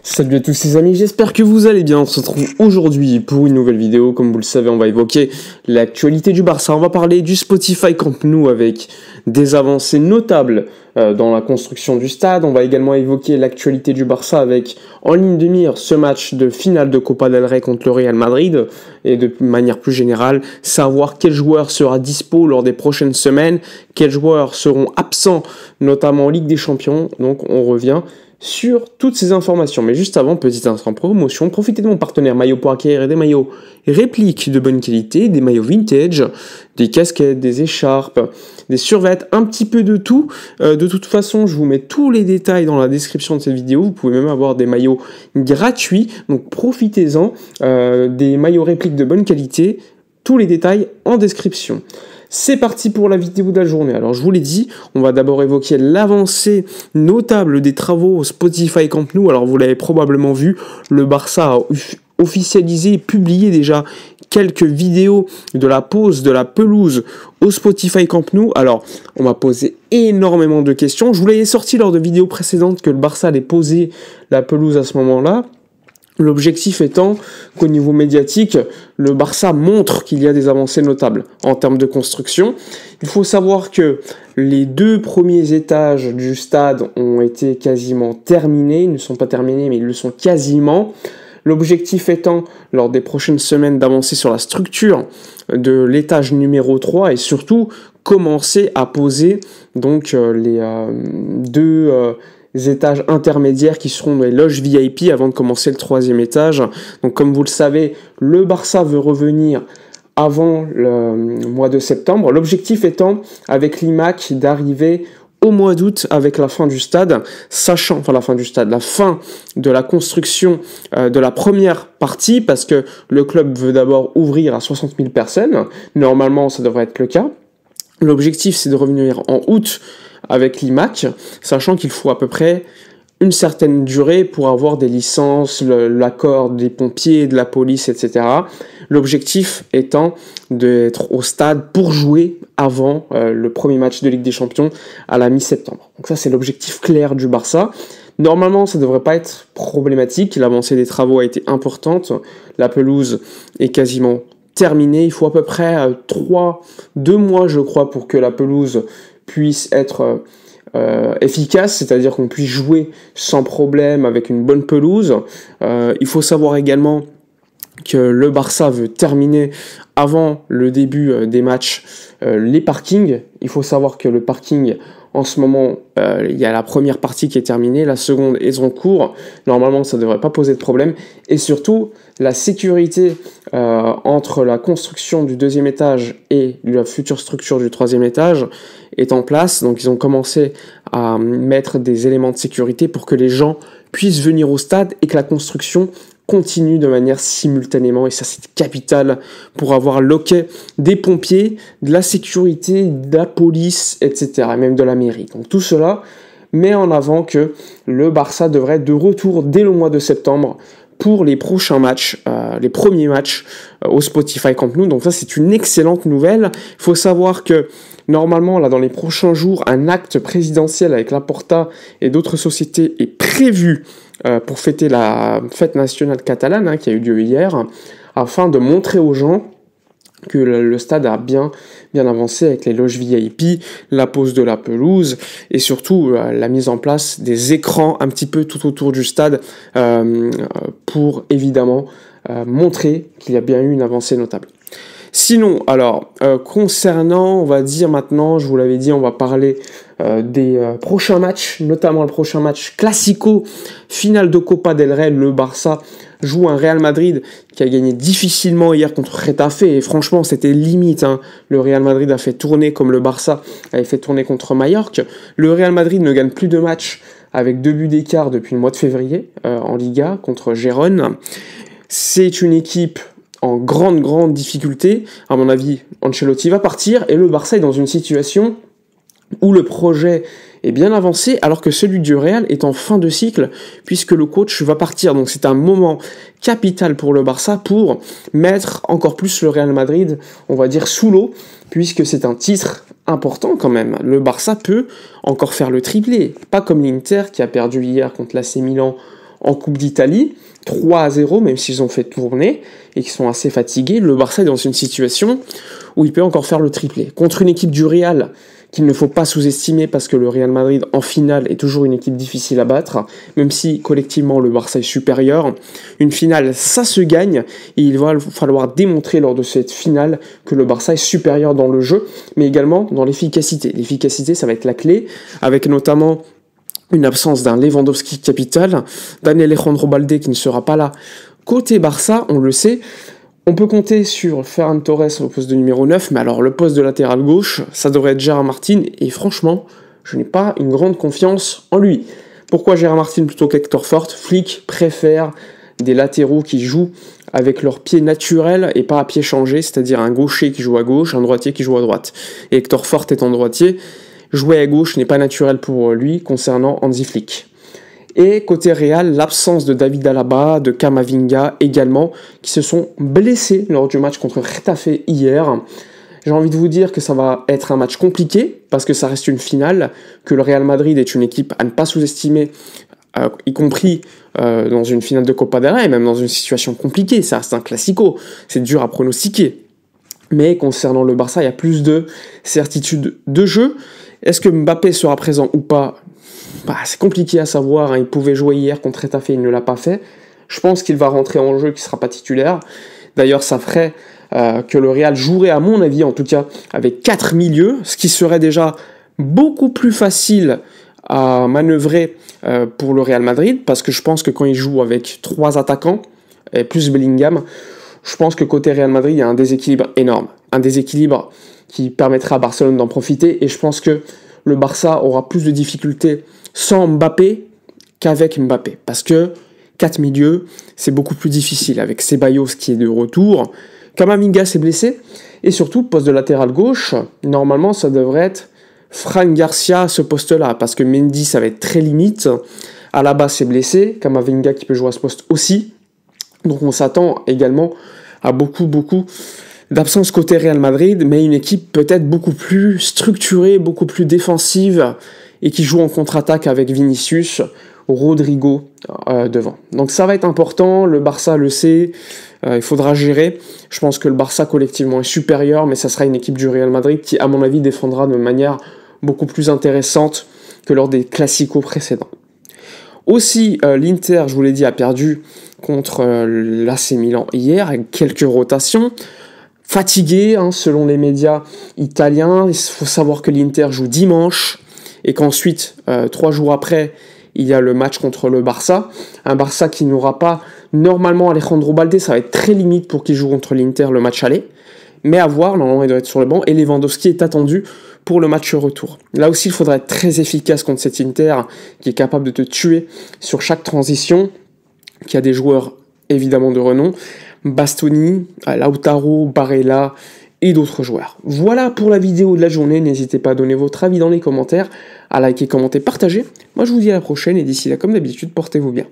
Salut à tous les amis, j'espère que vous allez bien. On se retrouve aujourd'hui pour une nouvelle vidéo. Comme vous le savez, on va évoquer l'actualité du Barça. On va parler du Spotify Camp Nou avec des avancées notables dans la construction du stade. On va également évoquer l'actualité du Barça avec en ligne de mire ce match de finale de Copa del Rey contre le Real Madrid. Et de manière plus générale, savoir quel joueur sera dispo lors des prochaines semaines, quels joueurs seront absents, notamment en Ligue des Champions. Donc on revient sur toutes ces informations. Mais juste avant, petit instant promotion, profitez de mon partenaire Maillot pour acquérir des maillots répliques de bonne qualité, des maillots vintage, des casquettes, des écharpes, des survêtements, un petit peu de tout. De toute façon, je vous mets tous les détails dans la description de cette vidéo. Vous pouvez même avoir des maillots gratuits, donc profitez-en. Des maillots répliques de bonne qualité, tous les détails en description. C'est parti pour la vidéo de la journée. Alors je vous l'ai dit, on va d'abord évoquer l'avancée notable des travaux au Spotify Camp Nou. Alors vous l'avez probablement vu, le Barça a officialisé et publié déjà quelques vidéos de la pose de la pelouse au Spotify Camp Nou. Alors on m'a posé énormément de questions. Je vous l'avais sorti lors de vidéos précédentes que le Barça allait poser la pelouse à ce moment-là. L'objectif étant qu'au niveau médiatique, le Barça montre qu'il y a des avancées notables en termes de construction. Il faut savoir que les 2 premiers étages du stade ont été quasiment terminés. Ils ne sont pas terminés, mais ils le sont quasiment. L'objectif étant, lors des prochaines semaines, d'avancer sur la structure de l'étage numéro 3 et surtout commencer à poser donc les deux étages intermédiaires qui seront les loges VIP avant de commencer le 3e étage. Donc comme vous le savez, le Barça veut revenir avant le mois de septembre. L'objectif étant, avec l'IMAC, d'arriver au mois d'août avec la fin du stade, la fin de la construction de la première partie, parce que le club veut d'abord ouvrir à 60 000 personnes. Normalement, ça devrait être le cas. L'objectif, c'est de revenir en août avec l'IMAC, sachant qu'il faut à peu près une certaine durée pour avoir des licences, l'accord des pompiers, de la police, etc. L'objectif étant d'être au stade pour jouer avant le premier match de Ligue des Champions à la mi-septembre. Donc ça, c'est l'objectif clair du Barça. Normalement, ça ne devrait pas être problématique. L'avancée des travaux a été importante. La pelouse est quasiment terminée. Il faut à peu près 2 mois, je crois, pour que la pelouse puisse être efficace, c'est-à-dire qu'on puisse jouer sans problème avec une bonne pelouse. Il faut savoir également que le Barça veut terminer avant le début des matchs les parkings. Il faut savoir que le parking, en ce moment, il y a la première partie qui est terminée, la seconde est en cours. Normalement, ça ne devrait pas poser de problème. Et surtout, la sécurité entre la construction du 2e étage et la future structure du 3e étage est en place. Donc, ils ont commencé à mettre des éléments de sécurité pour que les gens puissent venir au stade et que la construction continue de manière simultanément, et ça c'est capital pour avoir l'ok des pompiers, de la sécurité, de la police, etc., et même de la mairie. Donc tout cela met en avant que le Barça devrait être de retour dès le mois de septembre pour les prochains matchs, les premiers matchs au Spotify Camp Nou. Donc ça c'est une excellente nouvelle. Il faut savoir que normalement, là, dans les prochains jours, un acte présidentiel avec Laporta et d'autres sociétés est prévu pour fêter la fête nationale catalane qui a eu lieu hier, afin de montrer aux gens que le stade a bien avancé avec les loges VIP, la pose de la pelouse et surtout la mise en place des écrans un petit peu tout autour du stade pour évidemment montrer qu'il y a bien eu une avancée notable. Sinon, alors, concernant, on va dire maintenant, je vous l'avais dit, on va parler des prochains matchs, notamment le prochain match Classico, finale de Copa del Rey. Le Barça joue un Real Madrid qui a gagné difficilement hier contre Getafe, et franchement, c'était limite. Le Real Madrid a fait tourner comme le Barça avait fait tourner contre Majorque. Le Real Madrid ne gagne plus de matchs avec 2 buts d'écart depuis le mois de février en Liga contre Gérone. C'est une équipe en grande difficulté. À mon avis, Ancelotti va partir et le Barça est dans une situation où le projet est bien avancé alors que celui du Real est en fin de cycle puisque le coach va partir. Donc c'est un moment capital pour le Barça pour mettre encore plus le Real Madrid, on va dire, sous l'eau, puisque c'est un titre important quand même. Le Barça peut encore faire le triplé, pas comme l'Inter qui a perdu hier contre l'AC Milan en Coupe d'Italie, 3-0, même s'ils ont fait tourner et qu'ils sont assez fatigués. Le Barça est dans une situation où il peut encore faire le triplé. Contre une équipe du Real qu'il ne faut pas sous-estimer parce que le Real Madrid en finale est toujours une équipe difficile à battre, même si collectivement le Barça est supérieur. Une finale, ça se gagne et il va falloir démontrer lors de cette finale que le Barça est supérieur dans le jeu, mais également dans l'efficacité. L'efficacité, ça va être la clé, avec notamment une absence d'un Lewandowski capital, d'un Alejandro Balde qui ne sera pas là. Côté Barça, on le sait, on peut compter sur Ferran Torres au poste de numéro 9, mais alors le poste de latéral gauche, ça devrait être Gérard Martin, et franchement, je n'ai pas une grande confiance en lui. Pourquoi Gérard Martin plutôt qu'Hector Fort? Flick préfère des latéraux qui jouent avec leur pied naturel et pas à pied changé, c'est-à-dire un gaucher qui joue à gauche, un droitier qui joue à droite. Et Hector Fort étant droitier, jouer à gauche n'est pas naturel pour lui concernant Hansi Flick. Et côté Real, l'absence de David Alaba, de Camavinga également, qui se sont blessés lors du match contre Getafe hier. J'ai envie de vous dire que ça va être un match compliqué, parce que ça reste une finale, que le Real Madrid est une équipe à ne pas sous-estimer, y compris dans une finale de Copa del Rey, même dans une situation compliquée. Ça reste un classico, c'est dur à pronostiquer. Mais concernant le Barça, il y a plus de certitude de jeu. Est-ce que Mbappé sera présent ou pas? C'est compliqué à savoir, hein. Il pouvait jouer hier contre Getafe, il ne l'a pas fait. Je pense qu'il va rentrer en jeu, qu'il ne sera pas titulaire. D'ailleurs, ça ferait que le Real jouerait, à mon avis en tout cas, avec 4 milieux, ce qui serait déjà beaucoup plus facile à manœuvrer pour le Real Madrid, parce que je pense que quand il joue avec 3 attaquants, et plus Bellingham, je pense que côté Real Madrid, il y a un déséquilibre énorme. Un déséquilibre qui permettra à Barcelone d'en profiter, et je pense que le Barça aura plus de difficultés sans Mbappé qu'avec Mbappé. Parce que 4 milieux, c'est beaucoup plus difficile. Avec Ceballos qui est de retour, Camavinga s'est blessé, et surtout, poste de latéral gauche, normalement, ça devrait être Fran Garcia à ce poste-là, parce que Mendy, ça va être très limite. Alaba s'est blessé, Camavinga qui peut jouer à ce poste aussi. Donc on s'attend également à beaucoup d'absence côté Real Madrid, mais une équipe peut-être beaucoup plus structurée, beaucoup plus défensive, et qui joue en contre-attaque avec Vinicius, Rodrigo devant. Donc ça va être important, le Barça le sait, il faudra gérer. Je pense que le Barça collectivement est supérieur, mais ça sera une équipe du Real Madrid qui, à mon avis, défendra de manière beaucoup plus intéressante que lors des classicos précédents. Aussi, l'Inter, je vous l'ai dit, a perdu contre l'AC Milan hier, avec quelques rotations. Fatigué, selon les médias italiens. Il faut savoir que l'Inter joue dimanche, et qu'ensuite, 3 jours après, il y a le match contre le Barça. Un Barça qui n'aura pas, normalement, Alejandro Balde, ça va être très limite pour qu'il joue contre l'Inter le match aller. Mais à voir, normalement, il doit être sur le banc, et Lewandowski est attendu pour le match retour. Là aussi, il faudra être très efficace contre cet Inter, qui est capable de te tuer sur chaque transition, qui a des joueurs évidemment de renom, Bastoni, Lautaro, Barella et d'autres joueurs. Voilà pour la vidéo de la journée, n'hésitez pas à donner votre avis dans les commentaires, à liker, commenter, partager. Moi je vous dis à la prochaine, et d'ici là, comme d'habitude, portez-vous bien.